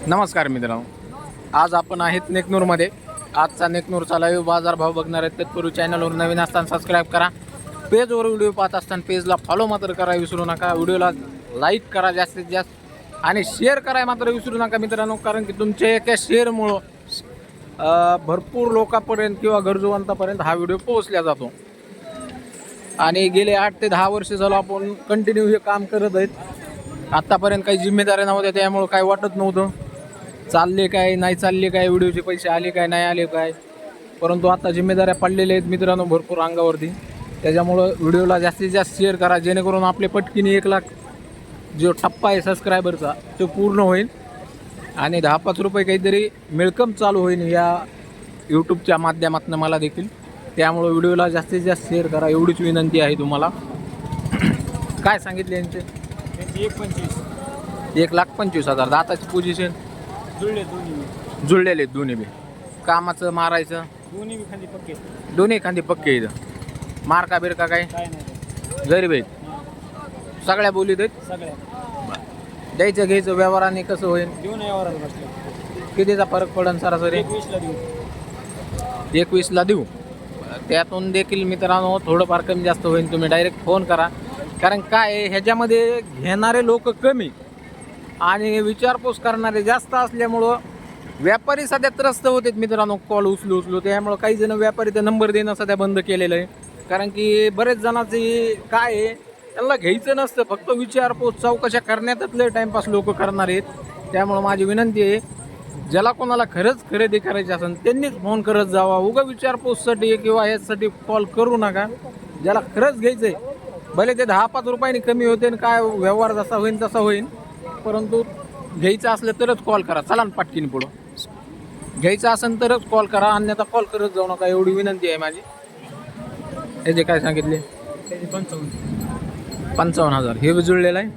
नमस्कार मित्रांनो, आज आपण आहेत नेकनूरमध्ये. आजचा नेकनूरचा लाईव्ह बाजारभाव बघणार आहेत. तत्पूर्वी चॅनलवर नवीन असताना सबस्क्राईब करा. पेजवर व्हिडिओ पाहत असताना पेजला फॉलो मात्र करा विसरू नका. व्हिडिओला लाईक करा जास्तीत जास्त आणि शेअर करायला मात्र विसरू नका मित्रांनो, कारण की तुमच्या एका शेअरमुळं भरपूर लोकांपर्यंत किंवा गरजूवंतापर्यंत हा व्हिडिओ पोहोचला जातो. आणि गेले 8 ते 10 वर्ष झालं आपण कंटिन्यू हे काम करत आहेत. आत्तापर्यंत काही जिम्मेदाऱ्या नव्हत्या, त्यामुळं काही वाटत नव्हतं चालले काय नाही चालले काय, व्हिडिओचे पैसे आले काय नाही आले काय. परंतु आता जिम्मेदाऱ्या पडलेल्या आहेत मित्रांनो भरपूर अंगावरती. त्याच्यामुळं व्हिडिओला जास्तीत जास्त शेअर करा, जेणेकरून आपले पटकीने 1 लाख जो टप्पा आहे सबस्क्रायबरचा तो पूर्ण होईल आणि 10-5 रुपये काहीतरी मिळकम चालू होईल या यूट्यूबच्या माध्यमातून मला देखील. त्यामुळं व्हिडिओला जास्तीत जास्त शेअर करा एवढीच विनंती आहे तुम्हाला. काय सांगितले यांचे? 1,25,000. दाताची पोझिशन जुळलेले दोन्ही बी. कामाचं मारायचं दोन्ही खांदी पक्के इथं. मारका बिरका काय गरीब आहेत? सगळ्या बोलीत आहेत. द्यायचं घ्यायचं व्यवहाराने कसं होईल? कितीचा फरक पडेल सरासरी? 21ला देऊ. त्यातून देखील मित्रांनो थोडंफार कमी जास्त होईल. तुम्ही डायरेक्ट फोन करा, कारण काय ह्याच्यामध्ये घेणारे लोक कमी आणि विचारपूस करणारे जास्त असल्यामुळं व्यापारी सध्या त्रस्त होते मित्रांनो कॉल उचलू. त्यामुळं काही जण व्यापारी ते नंबर देणं सध्या बंद केलेलं आहे. कारण की बरेच जणांचे काय आहे, त्यांना घ्यायचं नसतं, फक्त विचारपूस चौकशा करण्यातच लय टाईमपास लोक करणार आहेत. त्यामुळं माझी विनंती आहे, ज्याला कोणाला खरंच खरेदी करायची असेल त्यांनीच फोन करत जावा. उगा विचारपूससाठी किंवा ह्यासाठी कॉल करू नका. ज्याला खरंच घ्यायचं आहे, भले ते 10-5 रुपयांनी कमी होते आणि काय व्यवहार जसा होईल तसा होईल, परंतु घ्यायचं असलं तरच कॉल करा. चला ना पाटकीने पुढं. घ्यायचं असेल तरच कॉल करा, अन्यथा कॉल करत जाऊ नका, एवढी विनंती आहे माझी. हे जे काय सांगितले 55,000. हे जुळलेलं आहे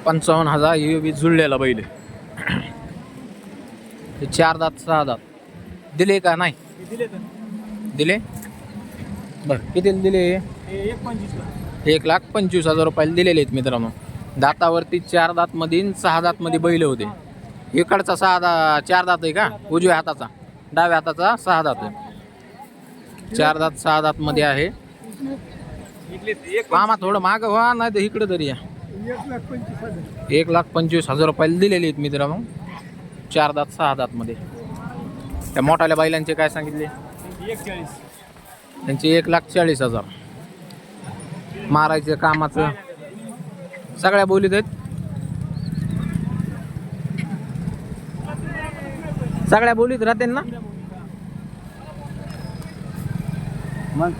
55,000. हे बी जुळलेला बैल. हे 4 दात 6 दात दिले का नाही? दिले बरं. किती दिले? 1,25,000 रुपयाला दिलेले आहेत मित्रांनो. दातावरती 4 दातमध्ये 6 दातमध्ये बैल होते. इकडचा 4 दात आहे का? उजव्या हाताचा, डाव्या हाताचा 6 दात आहे. 4 दात 6 दातमध्ये आहे. मामा थोडं मागं व्हा, नाही तर इकडं तरी या. 1,25,000 रुपयाला दिलेले आहेत मित्रांनो 4 दात 6 दातमध्ये. त्या मोठ्याल्या बैलांचे काय सांगितले? त्यांचे 1,40,000. मारायचं कामाचं सगळ्या बोलीत आहेत. सगळ्या बोलीत राहते ना मग.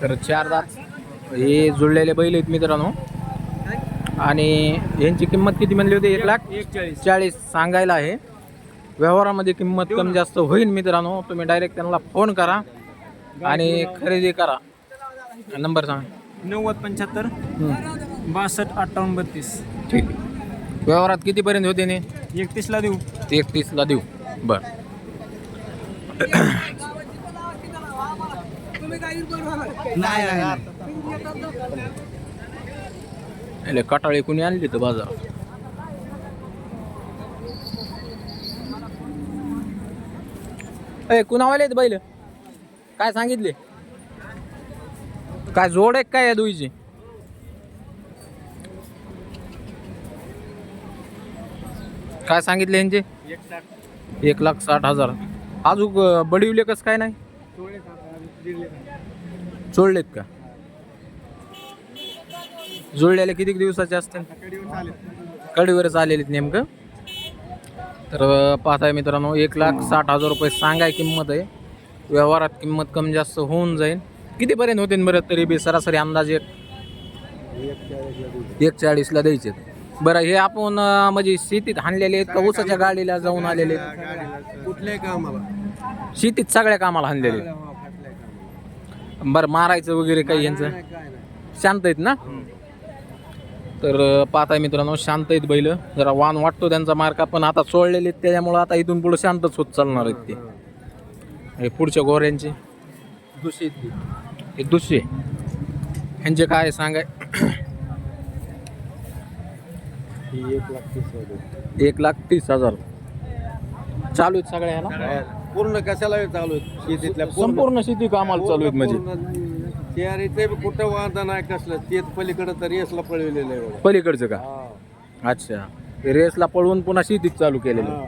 तर 4 दात हे जुळलेले बैल आहेत मित्रांनो. आणि यांची किंमत किती म्हणली होती? 1,40,000 सांगायला आहे. व्यवहारामध्ये किंमत कमी जास्त होईल मित्रांनो. तुम्ही डायरेक्ट त्यांना फोन करा आणि खरेदी करा. नंबर सांगा. 9075 62 58 32. ठीक आहे. व्यवहारात कितीपर्यंत होते? 31ला देऊ. 31ला देऊ. बरं. नाही कटाळे कुणी आणली तर बाजारात? कुणावाले आहेत बैल? काय सांगितले? काय जोड आहे काय या दुईची? काय सांगितले यांचे? 1,60,000. अजून बडिवले कसं काय नाही? जोडलेत का? जुळलेले किती दिवसाचे असतील? कडीवरच आलेले नेमकं. तर पाहताय मित्रांनो 1,60,000 रुपये सांगाय किंमत आहे. व्यवहारात किंमत कमी जास्त होऊन जाईल. कितीपर्यंत होते बरं तरी बी सरासरी अंदाजे? 1,40,000ला द्यायचे. बरं. हे आपण म्हणजे शेतीत हाणलेले आहेत का ऊसाच्या गाडीला जाऊन आलेले? कुठल्याही कामाला शेतीत सगळ्या कामाला हाणलेले. बरं. मारायचं वगैरे काही यांचं शांत आहेत ना? तर पाहताय मित्रांनो शांत आहेत बैल. जरा वाण वाटतो त्यांचा मार्का, पण आता सोडलेले आहेत त्याच्यामुळं आता इथून पुढे शांतच होत चालणार आहेत ते. हे पुढच्या गोऱ्यांचे हे दुसरे ह्यांचे काय सांगाय 1,30,000 चालू आहेत सगळ्या ह्याला पूर्ण कशाला चालू आहे शेतीतल्या संपूर्ण शेती कामाला चालू आहेत म्हणजे तयारीचे कुठं वाहता नाही कसलं ते पलीकडे तर रेसला पळविलेलं आहे पलीकडचं का अच्छा ते रेसला पळवून पुन्हा शेतीत चालू केलेलं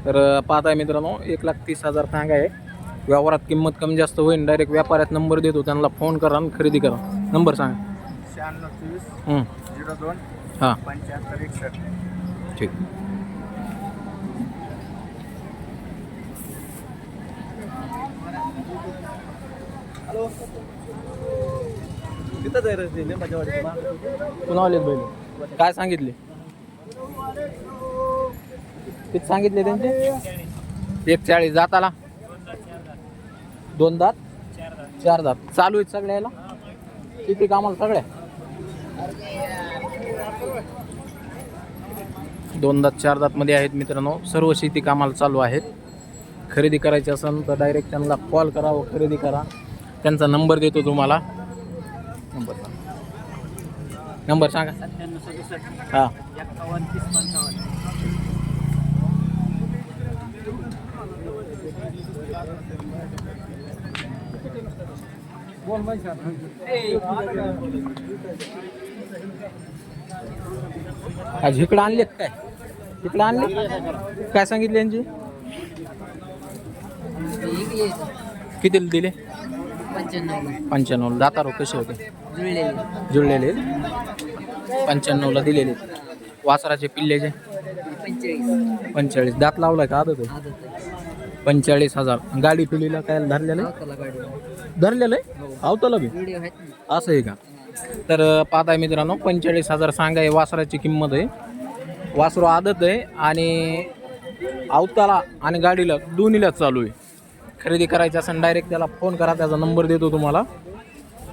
तर पाहताय मित्रांनो 1,30,000 सांगा आहे व्यवहारात किंमत कमी जास्त होईल डायरेक्ट व्यापाऱ्यात नंबर देतो त्यांना फोन करा आणि खरेदी करा नंबर सांगा 96 हां 75 61 ठीक पुन्हा आलेत बैल काय सांगितले किती सांगितले त्यांचे 1,40 जाताला 2 दात 4 दात चालू आहेत सगळ्या याला किती कामाला सगळ्या 2 दात 4 दात मध्ये आहेत मित्रांनो सर्व शेती कामाला चालू आहेत खरेदी करायची असेल तर डायरेक्ट त्यांना कॉल करा व खरेदी करा त्यांचा नंबर देतो तुम्हाला नंबर सांगा 97 हां 51 30 55 बोल भाई आज इकडं आणलेत काय इकडं आणले काय सांगितले यांची कितीला दिले 95 दातारो कसे होते जुळलेले 95ला दिलेले वासराचे पिल्लेचे 45 दात लावलाय का आदत आहे 45,000 गाडी पिलीला काय धरलेलं धरलेलं आहे आवताला बी असं आहे का तर पाहताय मित्रांनो 45,000 सांगाय वासराची किंमत आहे वासरू आदत आहे आणि आवताला आणि गाडीला दोन्हीलाच चालू आहे खरेदी करायची असेल डायरेक्ट त्याला फोन करा त्याचा नंबर देतो तुम्हाला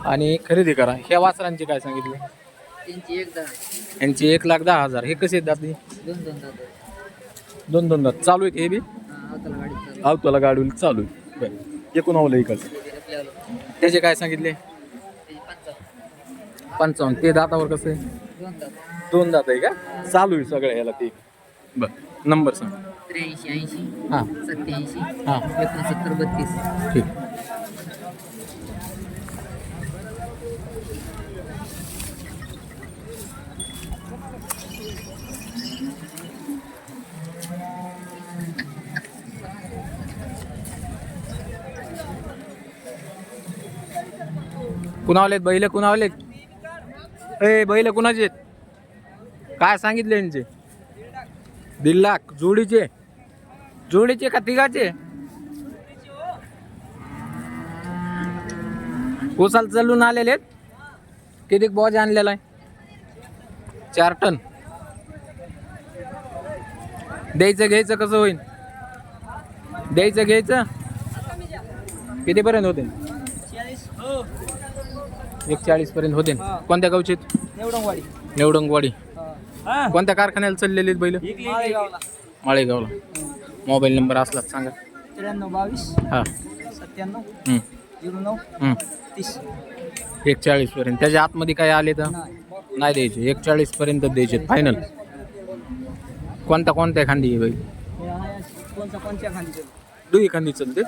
आणि खरेदी करा ह्या वासरांची काय सांगितले यांची 1,10,000 हे कसे आहेत दाती 2 दात चालू आहेत हे बी आवताला गाडीला चालू आहे बरं एकूण आवलं इकडचं त्याचे काय सांगितले 55 ते दातावर कसं आहे 2 दात आहे का चालू आहे सगळं ह्याला ते बरं नंबर सांग 83 80 हां 87 हां 69 32 ठीक कुणावलेत बैल कुणावलेत ए बैल कुणाचे काय सांगितले यांचे 1.5 लाख जोडीचे का तिघाचे कोसाल चालून आलेले किती बॉज आणलेला आहे 4 टन द्यायचं घ्यायचं कसं होईल द्यायचं घ्यायचं कितीपर्यंत होते 1,40 पर्यंत होते कोणत्या गावचे निवडंगवाडी कोणत्या कारखान्याला चाललेले बैल माळेगावला मोबाईल नंबर असला सांगा 93 22 हां 97 09 30 1,40 पर्यंत त्याच्या आतमध्ये काय आले तर नाही द्यायचे 1,40 पर्यंत द्यायचे फायनल कोणत्या खांदी आहे बाई कोणत्या खाली दुई खांदी चालते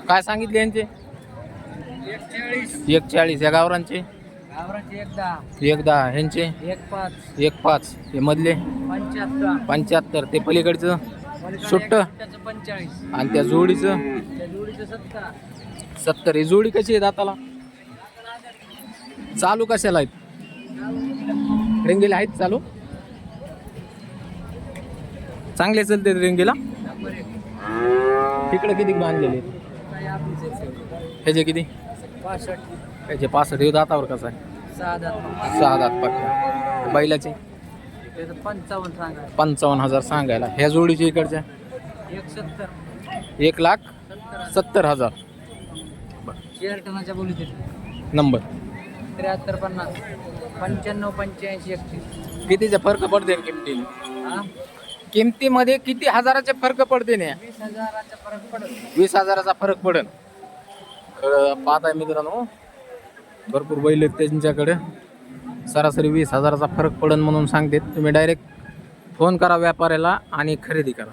काय सांगितले यांचे 1,40 या गावरांचे एकदा ह्यांचे 1,5 हे मधले 75 ते पलीकडचं सुट्ट 45 आणि त्या जोडीचं 70 ही जोडी कशी आहे दाताला चालू कशाला आहेत रिंगीला आहेत चालू चांगले चलते रिंगीला. इकडे किती बांधलेले ह्याचे किती 65 ह्याचे 65 हे दातावर कसं आहे 6 दात 6 दात पक्का. बैलाचे 55 सांगा 55,000 सांगायला. ह्या जोडीच्या इकडच्या 170 1,70,000. शेअर टनाच्या बोली नंबर 73 50 95 85 31. कितीचा फरक पडते किमती हा किमतीमध्ये किती हजाराचे फरक पडते ना 20,000चा फरक पडेल. 20,000चा फरक पडेल. पाहताय मित्रांनो भरपूर बैल आहेत त्यांच्याकडे. सरासरी 20,000चा फरक पडेल म्हणून सांगते. तुम्ही डायरेक्ट फोन करा व्यापाऱ्याला आणि खरेदी करा.